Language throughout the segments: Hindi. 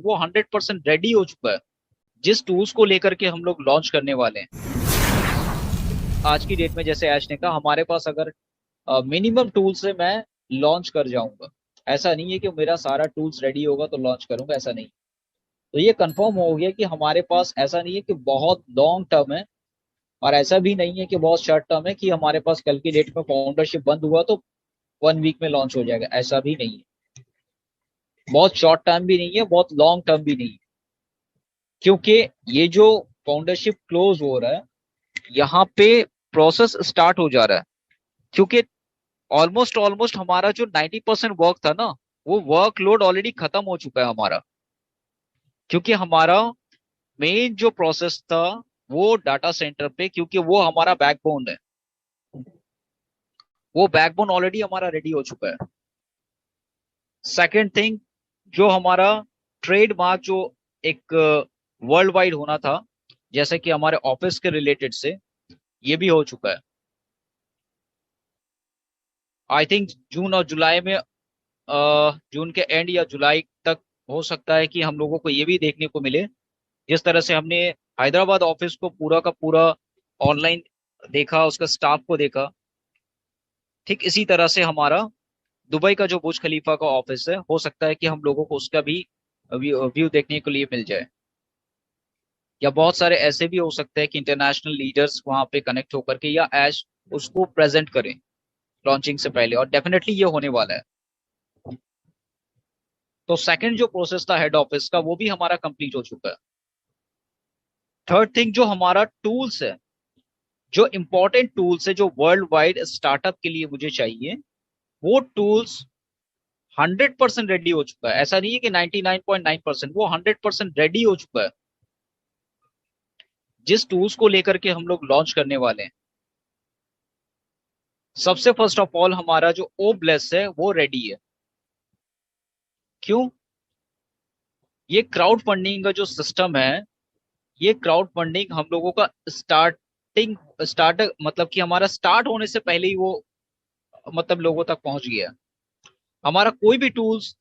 वो 100% रेडी हो चुका है। जिस टूल्स को लेकर के हम लोग लॉन्च करने वाले हैं आज की डेट में, जैसे ऐश ने कहा, हमारे पास अगर मिनिमम टूल्स से मैं लॉन्च कर जाऊंगा। ऐसा नहीं है कि मेरा सारा टूल्स रेडी होगा तो लॉन्च करूंगा, ऐसा नहीं। तो ये कंफर्म हो गया कि हमारे पास ऐसा नहीं है कि बहुत लॉन्ग टर्म है, और ऐसा भी नहीं है कि बहुत शॉर्ट टर्म है कि हमारे पास कल की डेट में फाउंडरशिप बंद हुआ तो 1 वीक में लॉन्च हो जाएगा, ऐसा भी नहीं है। बहुत शॉर्ट टर्म भी नहीं है, बहुत लॉन्ग टर्म भी नहीं है। क्योंकि ये जो फाउंडरशिप क्लोज हो रहा है, यहाँ पे प्रोसेस स्टार्ट हो जा रहा है। क्योंकि ऑलमोस्ट ऑलमोस्ट हमारा जो 90% वर्क था ना, वो वर्कलोड ऑलरेडी खत्म हो चुका है हमारा। क्योंकि हमारा मेन जो प्रोसेस था वो डाटा सेंटर पे, क्योंकि वो हमारा बैकबोन है, वो बैकबोन ऑलरेडी हमारा रेडी हो चुका है। सेकंड थिंग, जो हमारा ट्रेडमार्क जो एक वर्ल्ड वाइड होना था, जैसे कि हमारे ऑफिस के रिलेटेड से, ये भी हो चुका है। आई थिंक जून और जुलाई में, जून के एंड या जुलाई तक हो सकता है कि हम लोगों को ये भी देखने को मिले। जिस तरह से हमने हैदराबाद ऑफिस को पूरा का पूरा ऑनलाइन देखा, उसका स्टाफ को देखा, ठीक इसी तरह से हमारा दुबई का जो बुर्ज खलीफा का ऑफिस है, हो सकता है कि हम लोगों को उसका भी व्यू देखने के लिए मिल जाए। या बहुत सारे ऐसे भी हो सकते हैं कि इंटरनेशनल लीडर्स वहां पे कनेक्ट होकर के या एज उसको प्रेजेंट करें लॉन्चिंग से पहले, और डेफिनेटली ये होने वाला है। तो सेकंड जो प्रोसेस था हेड ऑफिस का, वो भी हमारा कंप्लीट हो चुका है। थर्ड थिंग, जो हमारा टूल्स है, जो इंपॉर्टेंट टूल्स है जो वर्ल्ड वाइड स्टार्टअप के लिए मुझे चाहिए, वो टूल्स 100% रेडी हो चुका है। ऐसा नहीं है कि 99.9%, वो 100% रेडी हो चुका है। जिस टूल्स को लेकर के हम लोग लॉन्च करने वाले हैं, सबसे फर्स्ट ऑफ ऑल हमारा जो ओ ब्लेस है वो रेडी है। क्यों? ये क्राउड फंडिंग का जो सिस्टम है, ये क्राउड फंडिंग हम लोगों का स्टार्ट मतलब कि हमारा स्टार्ट होने से पहले ही वो मतलब लोगों तक पहुंच गया। हमारा कोई भी टूल्स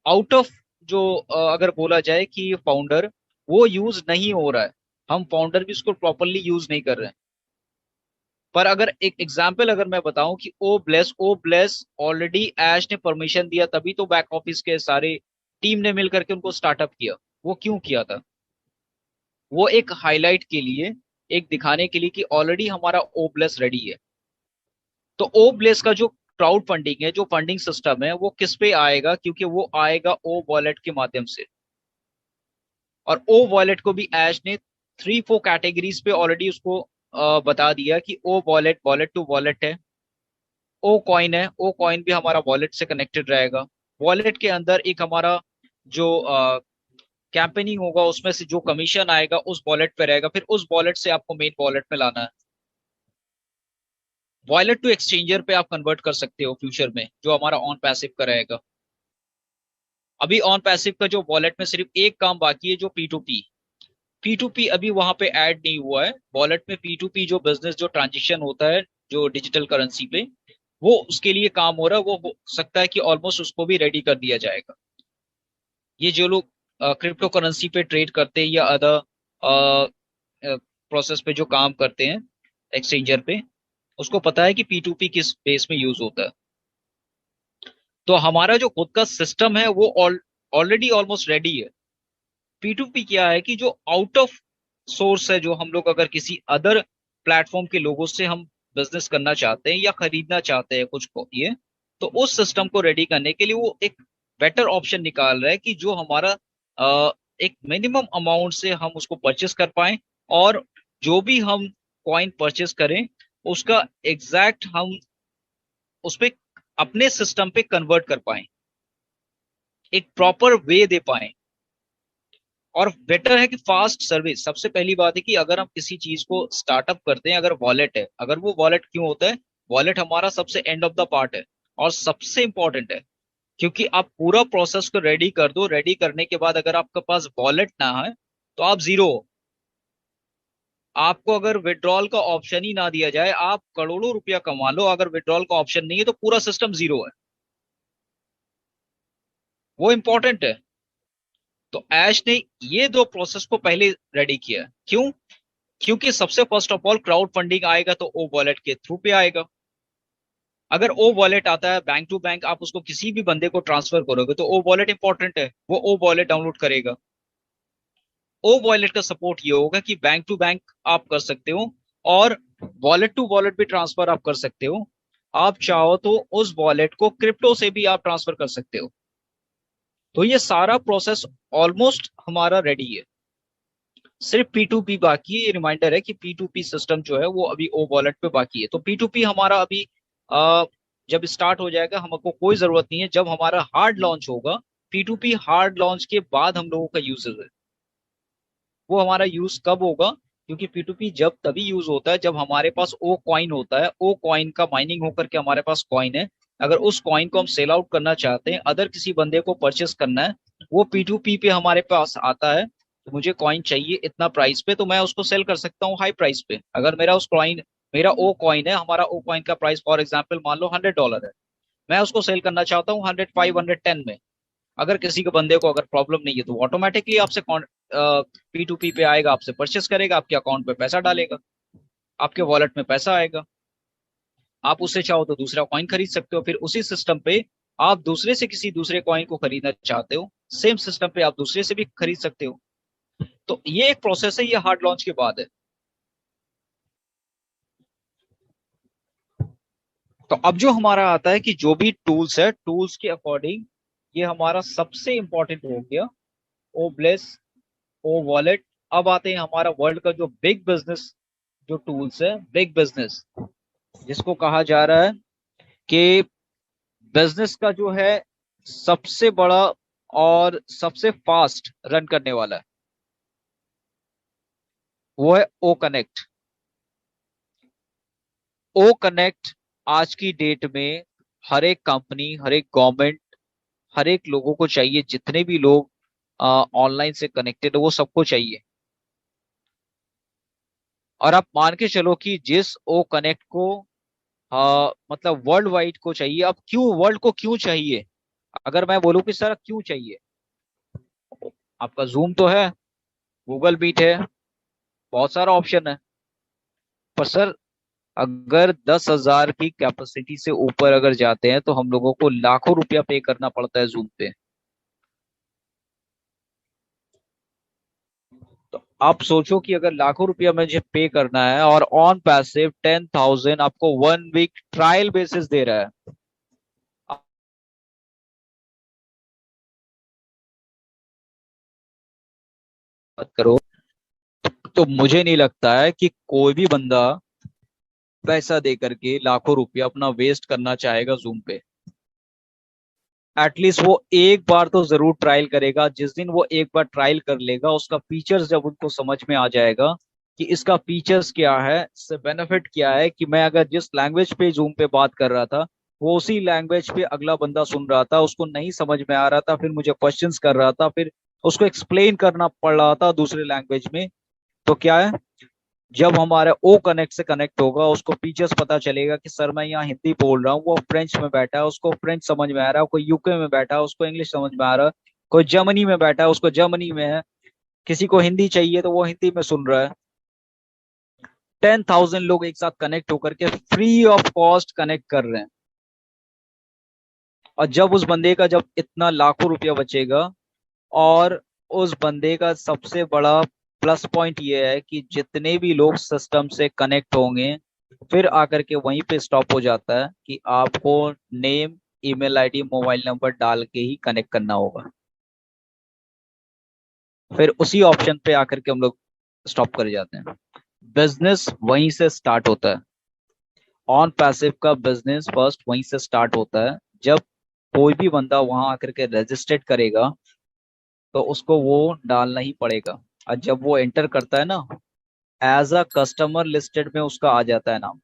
आउट ऑफ जो अगर बोला जाए कि फाउंडर, वो यूज नहीं हो रहा है। हम फाउंडर भी उसको प्रॉपरली यूज नहीं कर रहे हैं। पर अगर एक एग्जांपल अगर मैं बताऊं कि ओ ब्लेस ऑलरेडी ऐश ने परमिशन दिया, तभी तो बैक ऑफिस के सारे टीम ने मिलकर के उनको स्टार्टअप किया। वो क्यों किया था? वो एक हाईलाइट के लिए, एक दिखाने के लिए कि ऑलरेडी हमारा ओ ब्लेस रेडी है। तो ओ ब्लेस का जो क्राउड फंडिंग है, जो फंडिंग सिस्टम है, वो किस पे आएगा? क्योंकि वो आएगा ओ वॉलेट के माध्यम से। और ओ वॉलेट को भी ऐश ने 3-4 कैटेगरीज पे ऑलरेडी उसको बता दिया कि ओ वॉलेट, वॉलेट टू वॉलेट है। ओ कॉइन है, ओ कॉइन भी हमारा वॉलेट से कनेक्टेड रहेगा। वॉलेट के अंदर एक हमारा जो कैंपेनिंग होगा, उसमें से जो कमीशन आएगा उस वॉलेट पे रहेगा, फिर उस वॉलेट से आपको मेन वॉलेट में लाना है। वॉलेट टू एक्सचेंजर पे आप कन्वर्ट कर सकते हो फ्यूचर में, जो हमारा ऑन पैसिव का रहेगा। अभी ऑन पैसिव का जो वॉलेट में सिर्फ एक काम बाकी है, जो पी टू पी अभी वहां पे ऐड नहीं हुआ है वॉलेट में। पी टू पी जो बिजनेस जो ट्रांजेक्शन होता है जो डिजिटल करेंसी पे, वो उसके लिए काम हो रहा है। वो हो सकता है कि ऑलमोस्ट उसको भी रेडी कर दिया जाएगा। ये जो लोग क्रिप्टो करेंसी पे ट्रेड करते हैं या अदर प्रोसेस पे जो काम करते हैं एक्सचेंजर पे, उसको पता है कि पी टू पी किस बेस में यूज होता है। तो हमारा जो खुद का सिस्टम है वो ऑलरेडी ऑलमोस्ट रेडी है। पी टू पी क्या है कि जो आउट ऑफ सोर्स है, जो हम लोग अगर किसी अदर प्लेटफॉर्म के लोगों से हम बिजनेस करना चाहते हैं या खरीदना चाहते हैं कुछ को ये, तो उस सिस्टम को रेडी करने के लिए वो एक बेटर ऑप्शन निकाल रहा है कि जो हमारा एक मिनिमम अमाउंट से हम उसको परचेस कर पाए, और जो भी हम कॉइन परचेस करें उसका एग्जैक्ट हम उस पे अपने सिस्टम पे कन्वर्ट कर पाए, एक प्रॉपर वे दे पाए। और बेटर है कि फास्ट सर्विस। सबसे पहली बात है कि अगर हम किसी चीज को स्टार्टअप करते हैं, अगर वॉलेट है, अगर वो वॉलेट क्यों होता है? वॉलेट हमारा सबसे एंड ऑफ द पार्ट है और सबसे इंपॉर्टेंट है। क्योंकि आप पूरा प्रोसेस को रेडी कर दो, रेडी करने के बाद अगर आपके पास वॉलेट ना है तो आप जीरो हो। आपको अगर विड्रॉल का ऑप्शन ही ना दिया जाए, आप करोड़ों रुपया कमा लो, अगर विड्रॉल का ऑप्शन नहीं है तो पूरा सिस्टम जीरो है। वो इंपॉर्टेंट है। तो ऐश ने ये दो प्रोसेस को पहले रेडी किया। क्यों? क्योंकि सबसे first of all crowd funding आएगा तो ओ वॉलेट के थ्रू पे आएगा। अगर ओ वॉलेट आता है बैंक टू बैंक, आप उसको किसी भी बंदे को ट्रांसफर करोगे तो ओ वॉलेट इंपॉर्टेंट है, वो ओ वॉलेट डाउनलोड करेगा। ओ वॉलेट का सपोर्ट ये होगा कि बैंक टू बैंक आप कर सकते हो और वॉलेट टू वॉलेट भी ट्रांसफर आप कर सकते हो। आप चाहो तो उस वॉलेट को क्रिप्टो से भी आप ट्रांसफर कर सकते हो। तो ये सारा प्रोसेस ऑलमोस्ट हमारा रेडी है। सिर्फ P2P बाकी है। ये रिमाइंडर है कि P2P सिस्टम जो है वो अभी ओ वॉलेट पे बाकी है। तो P2P हमारा अभी जब स्टार्ट हो जाएगा, हमको कोई जरूरत नहीं है। जब हमारा हार्ड लॉन्च होगा, P2P हार्ड लॉन्च के बाद हम लोगों का यूजेस है। वो हमारा यूज कब होगा? क्योंकि P2P जब तभी यूज होता है जब हमारे पास ओ कॉइन होता है। ओ कॉइन का माइनिंग होकर के हमारे पास कॉइन है। अगर उस कॉइन को हम सेल आउट करना चाहते हैं, अदर किसी बंदे को परचेस करना है, वो P2P पे हमारे पास आता है, तो मुझे कॉइन चाहिए इतना प्राइस पे, तो मैं उसको सेल कर सकता हूँ हाई प्राइस पे। अगर मेरा उस कॉइन, मेरा ओ कॉइन है, हमारा ओ कॉइन का प्राइस फॉर एग्जाम्पल मान लो $100 है, मैं उसको सेल करना चाहता हूँ 105 110 में। अगर किसी के बंदे को अगर प्रॉब्लम नहीं है तो ऑटोमेटिकली आपसे P2P पे आएगा, आपसे परचेस करेगा, आपके अकाउंट पे पैसा डालेगा, आपके वॉलेट में पैसा आएगा। आप उससे चाहो तो दूसरा कॉइन खरीद सकते हो। फिर उसी सिस्टम पे आप दूसरे से किसी दूसरे कॉइन को खरीदना चाहते हो, सेम सिस्टम पे आप दूसरे से भी खरीद सकते हो। तो ये एक प्रोसेस है, ये हार्ड लॉन्च के बाद है। तो अब जो हमारा आता है कि जो भी टूल्स है, टूल्स के अकॉर्डिंग ये हमारा सबसे इंपॉर्टेंट हो गया ओ ब्लेस, ओ वॉलेट। अब आते हैं हमारा वर्ल्ड का जो बिग बिजनेस जो टूल्स है, बिग बिजनेस जिसको कहा जा रहा है कि बिजनेस का जो है सबसे बड़ा और सबसे फास्ट रन करने वाला है, वो है ओ कनेक्ट। ओ कनेक्ट आज की डेट में हर एक कंपनी, हर एक गवर्नमेंट, हर एक लोगों को चाहिए। जितने भी लोग ऑनलाइन से कनेक्टेड है वो सबको चाहिए। और आप मान के चलो कि जिस ओ कनेक्ट को मतलब वर्ल्ड वाइड को चाहिए। अब क्यों वर्ल्ड को क्यों चाहिए? अगर मैं बोलूं कि सर क्यों चाहिए, आपका जूम तो है, गूगल मीट है, बहुत सारा ऑप्शन है। पर सर अगर 10,000 की कैपेसिटी से ऊपर अगर जाते हैं तो हम लोगों को लाखों रुपया पे करना पड़ता है जूम पे। तो आप सोचो कि अगर लाखों रुपया मुझे पे करना है और ऑन पैसिव 10,000 आपको 1 वीक ट्रायल बेसिस दे रहा है। आप बात करो, तो मुझे नहीं लगता है कि कोई भी बंदा पैसा दे करके लाखों रुपया अपना वेस्ट करना चाहेगा जूम पे। एटलीस्ट वो एक बार तो जरूर ट्रायल करेगा। जिस दिन वो एक बार ट्रायल कर लेगा, उसका फीचर्स जब उनको समझ में आ जाएगा कि इसका फीचर्स क्या है, इससे बेनिफिट क्या है, कि मैं अगर जिस लैंग्वेज पे जूम पे बात कर रहा था वो उसी लैंग्वेज पे अगला बंदा सुन रहा था, उसको नहीं समझ में आ रहा था, फिर मुझे क्वेश्चंस कर रहा था, फिर उसको एक्सप्लेन करना पड़ रहा था दूसरे लैंग्वेज में। तो क्या है, जब हमारा ओ कनेक्ट से कनेक्ट होगा, उसको फीचर्स पता चलेगा कि सर मैं यहाँ हिंदी बोल रहा हूँ, वो फ्रेंच में बैठा है उसको फ्रेंच समझ में आ रहा है, कोई यूके में बैठा है उसको इंग्लिश समझ में आ रहा है, कोई जर्मनी में बैठा है उसको जर्मनी में है, किसी को हिंदी चाहिए तो वो हिंदी में सुन रहा है। 10,000 लोग एक साथ कनेक्ट होकर के फ्री ऑफ कॉस्ट कनेक्ट कर रहे हैं। और जब उस बंदे का जब इतना लाखों रुपया बचेगा, और उस बंदे का सबसे बड़ा प्लस पॉइंट ये है कि जितने भी लोग सिस्टम से कनेक्ट होंगे, फिर आकर के वहीं पे स्टॉप हो जाता है कि आपको name, email ID, mobile number डाल के ही कनेक्ट करना होगा। फिर उसी ऑप्शन पे आकर के हम लोग स्टॉप कर जाते हैं। बिजनेस वहीं से स्टार्ट होता है। ऑन पैसिव का बिजनेस फर्स्ट वहीं से स्टार्ट होता है। जब कोई भी बंदा वहां आकर के रजिस्ट्रेट करेगा तो उसको वो डालना ही पड़ेगा। और जब वो एंटर करता है ना, एज अ कस्टमर लिस्टेड में उसका आ जाता है नाम।